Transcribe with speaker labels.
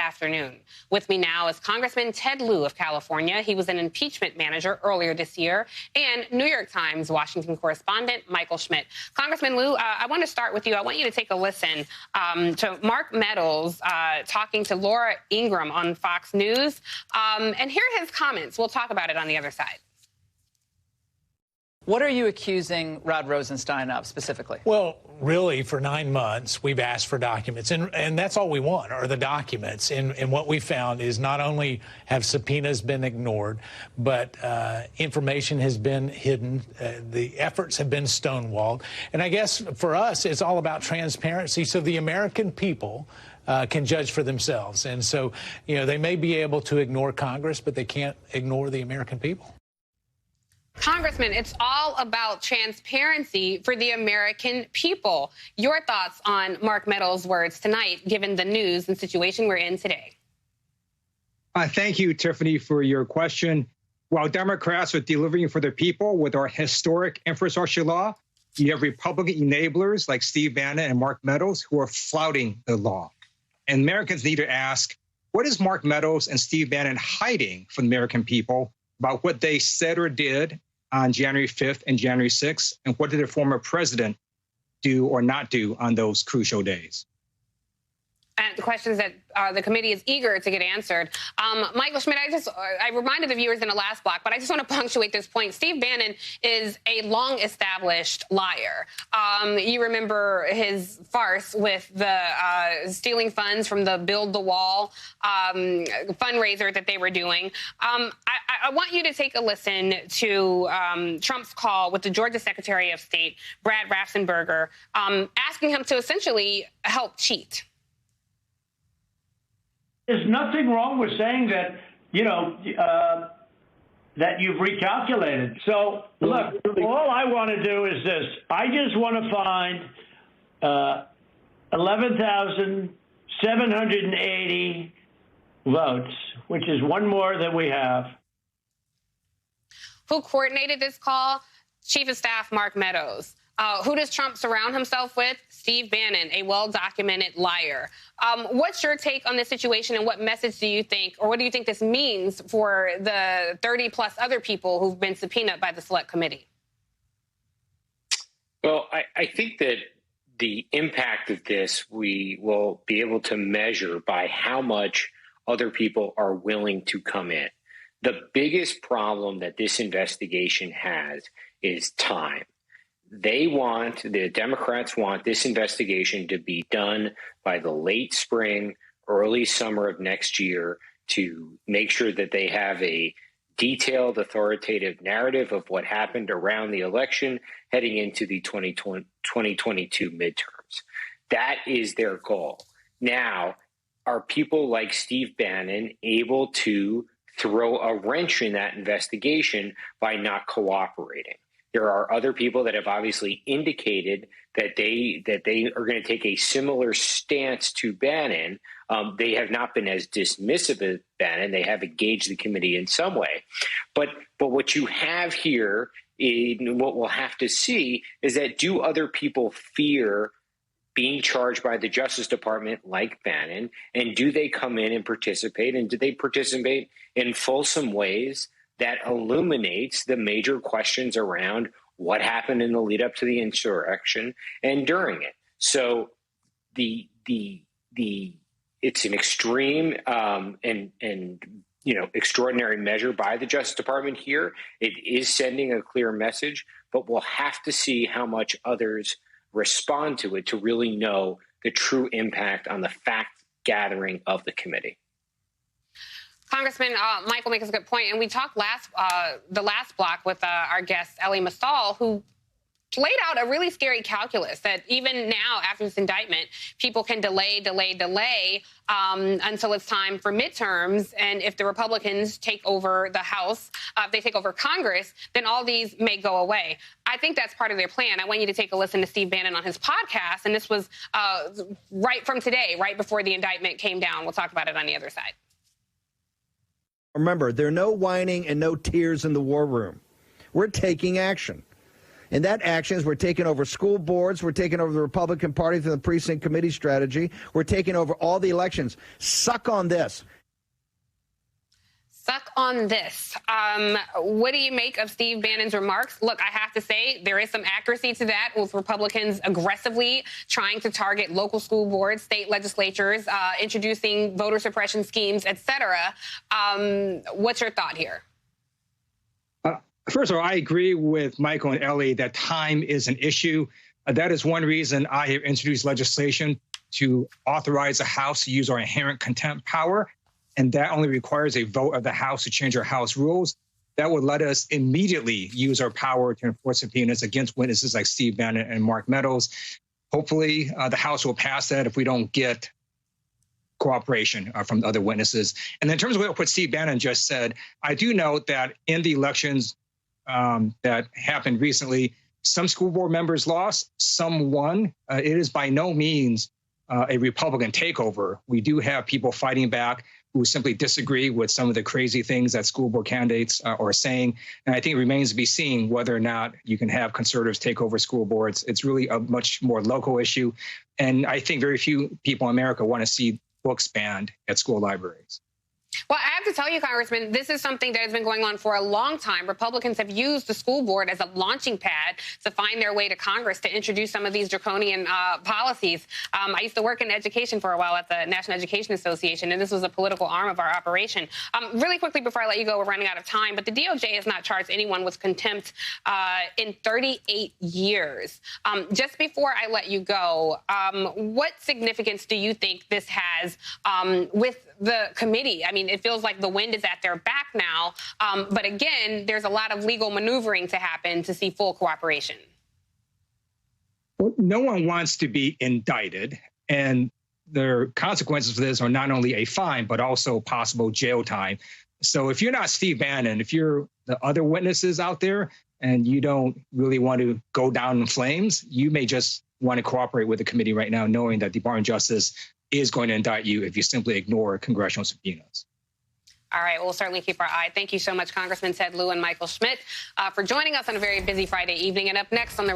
Speaker 1: afternoon. With me now is Congressman Ted Lieu of California. He was an impeachment manager earlier this year, and New York Times Washington correspondent Michael Schmidt. Congressman Lieu, I want to start with you. I want you to take a listen to Mark Meadows talking to Laura Ingraham on Fox News, and hear his comments. We'll talk about it on the other side.
Speaker 2: What are you accusing Rod Rosenstein of specifically?
Speaker 3: Well, really, for 9 months, we've asked for documents, and that's all we want are the documents. And what we found is not only have subpoenas been ignored, but information has been hidden. The efforts have been stonewalled. And I guess for us, it's all about transparency so the American people can judge for themselves. And so, you know, they may be able to ignore Congress, but they can't ignore the American people.
Speaker 1: Congressman, it's all about transparency for the American people. Your thoughts on Mark Meadows' words tonight, given the news and situation we're in today?
Speaker 4: Thank you, Tiffany, for your question. While Democrats are delivering for the people with our historic infrastructure law, you have Republican enablers like Steve Bannon and Mark Meadows who are flouting the law. And Americans need to ask, what is Mark Meadows and Steve Bannon hiding from the American people about what they said or did on January 5th and January 6th, and what did the former president do or not do on those crucial days?
Speaker 1: And the questions that the committee is eager to get answered. Michael Schmidt, I reminded the viewers in the last block, but I just want to punctuate this point. Steve Bannon is a long-established liar. You remember his farce with the stealing funds from the Build the Wall fundraiser that they were doing. I want you to take a listen to Trump's call with the Georgia Secretary of State, Brad Raffensperger, asking him to essentially help cheat.
Speaker 5: There's nothing wrong with saying that, you know, that you've recalculated. So, look, all I want to do is this. I just want to find 11,780 votes, which is one more than we have.
Speaker 1: Who coordinated this call? Chief of Staff Mark Meadows. Who does Trump surround himself with? Steve Bannon, a well-documented liar. What's your take on this situation, and what message do you think, or what do you think this means for the 30-plus other people who've been subpoenaed by the Select Committee?
Speaker 6: Well, I think that the impact of this we will be able to measure by how much other people are willing to come in. The biggest problem that this investigation has is time. The Democrats want this investigation to be done by the late spring, early summer of next year to make sure that they have a detailed, authoritative narrative of what happened around the election heading into the 2022 midterms. That is their goal. Now, are people like Steve Bannon able to throw a wrench in that investigation by not cooperating? There are other people that have obviously indicated that they are going to take a similar stance to Bannon. They have not been as dismissive as Bannon. They have engaged the committee in some way. But what you have here, what we'll have to see, is that do other people fear being charged by the Justice Department like Bannon? And do they come in and participate? And do they participate in fulsome ways that illuminates the major questions around what happened in the lead up to the insurrection and during it? So it's an extreme and extraordinary measure by the Justice Department here. It is sending a clear message, but we'll have to see how much others respond to it to really know the true impact on the fact gathering of the committee.
Speaker 1: Congressman, Michael makes a good point, and we talked the last block with our guest, Elie Mystal, who laid out a really scary calculus that even now, after this indictment, people can delay until it's time for midterms. And if the Republicans take over the House, if they take over Congress, then all these may go away. I think that's part of their plan. I want you to take a listen to Steve Bannon on his podcast, and this was right from today, right before the indictment came down. We'll talk about it on the other side.
Speaker 7: Remember, there are no whining and no tears in the war room. We're taking action. And that action is we're taking over school boards, we're taking over the Republican Party through the precinct committee strategy, we're taking over all the elections. Suck on this.
Speaker 1: Suck on this. What do you make of Steve Bannon's remarks? Look, I have to say there is some accuracy to that, with Republicans aggressively trying to target local school boards, state legislatures, introducing voter suppression schemes, et cetera. What's your thought here?
Speaker 4: First of all, I agree with Michael and Ellie that time is an issue. That is one reason I have introduced legislation to authorize the House to use our inherent contempt power. And that only requires a vote of the House to change our House rules. That would let us immediately use our power to enforce subpoenas against witnesses like Steve Bannon and Mark Meadows. Hopefully, the House will pass that if we don't get cooperation from other witnesses. And in terms of what Steve Bannon just said, I do note that in the elections that happened recently, some school board members lost, some won. It is by no means a Republican takeover. We do have people fighting back who simply disagree with some of the crazy things that school board candidates are saying. And I think it remains to be seen whether or not you can have conservatives take over school boards. It's really a much more local issue. And I think very few people in America want to see books banned at school libraries.
Speaker 1: Well, I have to tell you, Congressman, this is something that has been going on for a long time. Republicans have used the school board as a launching pad to find their way to Congress to introduce some of these draconian policies. I used to work in education for a while at the National Education Association, and this was a political arm of our operation. Really quickly, before I let you go, we're running out of time, but the DOJ has not charged anyone with contempt in 38 years. Just before I let you go, what significance do you think this has with the committee? I mean, it feels like the wind is at their back now. But again, there's a lot of legal maneuvering to happen to see full cooperation.
Speaker 4: Well, no one wants to be indicted. And the consequences for this are not only a fine, but also possible jail time. So if you're not Steve Bannon, if you're the other witnesses out there and you don't really want to go down in flames, you may just want to cooperate with the committee right now, knowing that the Department of Justice is going to indict you if you simply ignore congressional subpoenas.
Speaker 1: All right, we'll certainly keep our eye. Thank you so much, Congressman Ted Lieu and Michael Schmidt, for joining us on a very busy Friday evening. And up next on the